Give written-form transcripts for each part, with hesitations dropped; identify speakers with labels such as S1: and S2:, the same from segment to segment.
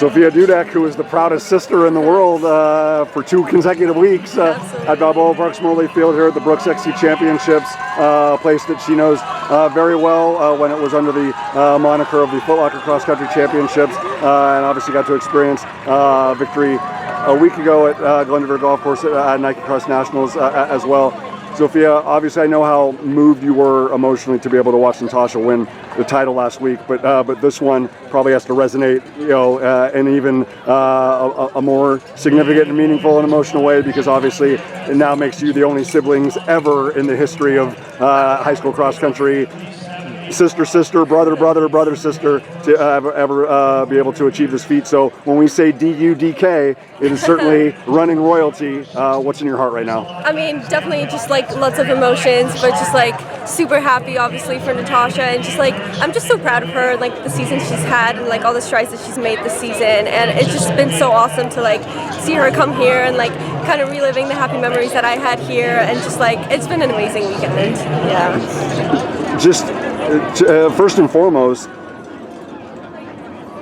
S1: Zofia Dudek, who is the proudest sister in the world for 2 consecutive weeks at Balboa Park's Morley Field here at the Brooks XC Championships, a place that she knows very well when it was under the moniker of the Foot Locker Cross Country Championships, and obviously got to experience victory a week ago at Glendoveer Golf Course at Nike Cross Nationals as well. Zofia, obviously I know how moved you were emotionally to be able to watch Natasza win the title last week, but this one probably has to resonate, in even a more significant and meaningful and emotional way, because obviously it now makes you the only siblings ever in the history of high school cross country, sister, brother, sister, to ever be able to achieve this feat. So when we say DUDK, it is certainly running royalty. What's in your heart right now?
S2: I mean, definitely just like lots of emotions, but just like super happy, obviously, for Natasza, and just like I'm just so proud of her, like the season she's had and like all the strides that she's made this season, and it's just been so awesome to like see her come here and like kind of reliving the happy memories that I had here, and just like it's been an amazing weekend. Yeah.
S1: Just first and foremost,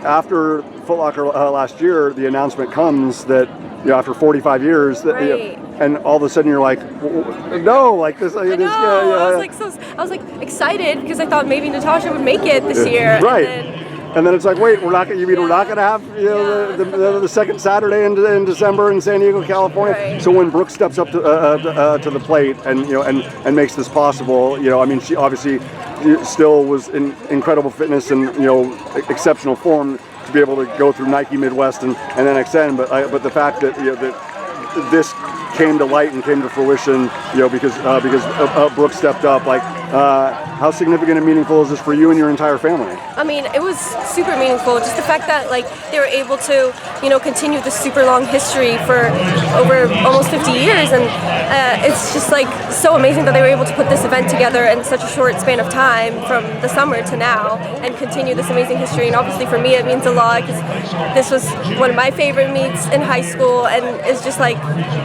S1: after Foot Locker last year, the announcement comes that after 45 years, that,
S2: right.
S1: And all of a sudden you're like, no, like this.
S2: I know. I was like excited because I thought maybe Natasza would make it this year.
S1: Right. And then it's like, wait, we're not going to have the second Saturday in December in San Diego, California.
S2: Right.
S1: So when Brooke steps up to the plate and and makes this possible, I mean, she obviously still was in incredible fitness and exceptional form to be able to go through Nike Midwest and NXN. But the fact that that this came to light and came to fruition, because Brooke stepped up, like. How significant and meaningful is this for you and your entire family?
S2: I mean, it was super meaningful. Just the fact that like they were able to, continue this super long history for over almost 50 years, and it's just like so amazing that they were able to put this event together in such a short span of time, from the summer to now, and continue this amazing history. And obviously for me, it means a lot because this was one of my favorite meets in high school, and it's just like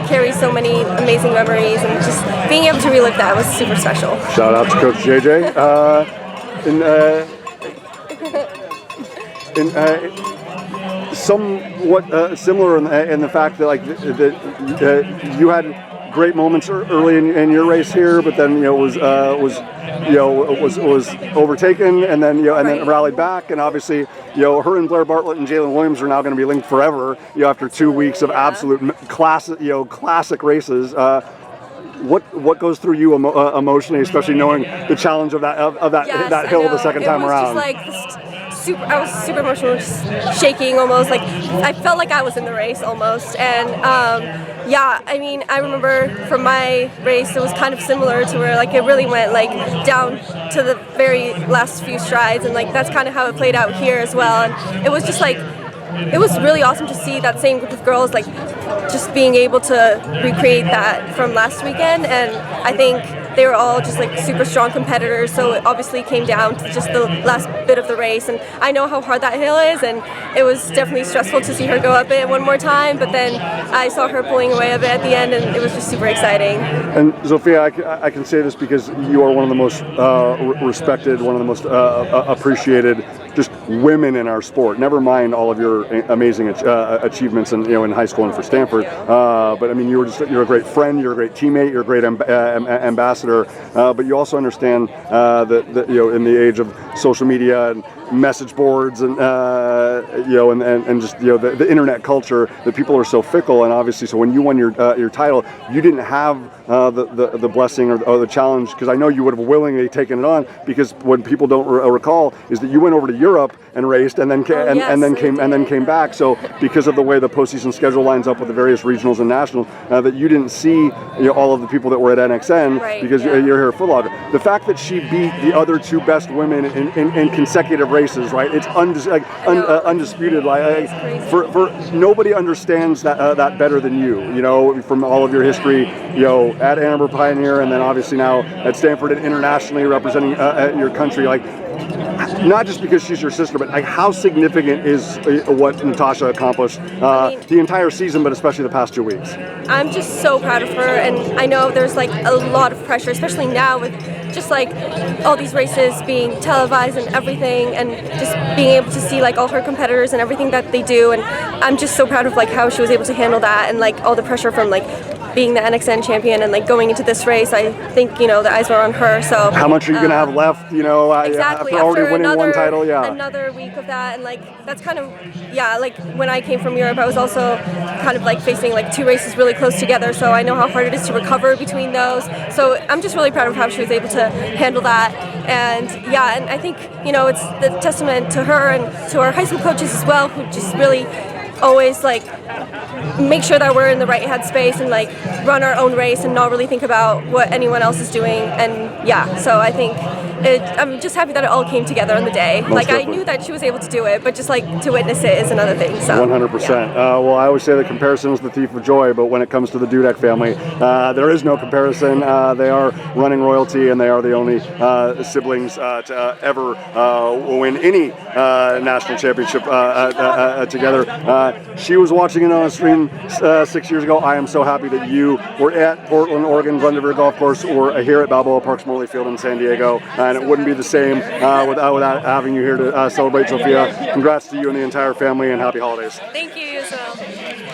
S2: carries so many amazing memories, and just being able to relive that was super special.
S1: Shout out to Coach JJ. Somewhat similar in the fact that you had great moments early in your race here, but then was overtaken, and then then rallied back, and obviously her and Blair Bartlett and Jalen Williams are now going to be linked forever. After 2 weeks of absolute classic races. What goes through you emotionally, especially knowing the challenge of that hill the second time around?
S2: I was super emotional, just shaking almost. Like I felt like I was in the race almost, and I mean, I remember from my race it was kind of similar to where like it really went like down to the very last few strides, and like that's kind of how it played out here as well. And it was just like. It was really awesome to see that same group of girls like just being able to recreate that from last weekend, and I think they were all just like super strong competitors, so it obviously came down to just the last bit of the race, and I know how hard that hill is, and it was definitely stressful to see her go up it one more time, but then I saw her pulling away a bit at the end, and it was just super exciting.
S1: And Zofia, I can say this because you are one of the most respected, one of the most appreciated just women in our sport. Never mind all of your amazing achievements in high school and for Stanford. But I mean, you're a great friend, you're a great teammate, you're a great ambassador. But you also understand that in the age of social media and message boards and and just the internet culture, that people are so fickle. And obviously, so when you won your title, you didn't have the blessing or the challenge, because I know you would have willingly taken it on, because what people don't recall is that you went over to Europe and raced, and then came back. So because of the way the postseason schedule lines up with the various regionals and nationals, that you didn't see all of the people that were at NXN,
S2: right,
S1: because you're here at Foot Locker. The fact that she beat the other 2 best women in consecutive races, right? It's undisputed. For nobody understands that better than you. From all of your history, at Ann Arbor Pioneer, and then obviously now at Stanford and internationally representing your country. Not just because she's your sister, but how significant is what Natasza accomplished the entire season, but especially the past 2 weeks?
S2: I'm just so proud of her, and I know there's like a lot of pressure, especially now with just like all these races being televised and everything, and just being able to see like all her competitors and everything that they do, and I'm just so proud of like how she was able to handle that, and like all the pressure from like being the NXN champion and like going into this race. I think, you know, the eyes were on her. So
S1: how much are you gonna have left, you know,
S2: exactly,
S1: after already winning
S2: another,
S1: one title?
S2: another week of that, and like that's kind of, yeah, like when I came from Europe, I was also kind of like facing like 2 races really close together, so I know how hard it is to recover between those. So I'm just really proud of how she was able to handle that. And yeah, and I think, you know, it's the testament to her and to our high school coaches as well, who just really always like make sure that we're in the right headspace and like run our own race and not really think about what anyone else is doing. And yeah, so I think I'm just happy that it all came together on the day.
S1: Most
S2: like
S1: definitely.
S2: I knew that she was able to do it, but just like to witness it is another thing. So
S1: 100%.
S2: yeah.
S1: Well, I always say that comparison is the thief of joy, but when it comes to the Dudek family, there is no comparison. They are running royalty, and they are the only siblings to ever win any national championship together. She was watching it on a stream 6 years ago. I am so happy that you were at Portland, Oregon, Glendoveer Golf Course, or here at Balboa Parks Morley Field in San Diego, and it wouldn't be the same without having you here to celebrate Zofia. Congrats to you and the entire family, and happy holidays.
S2: Thank you as well.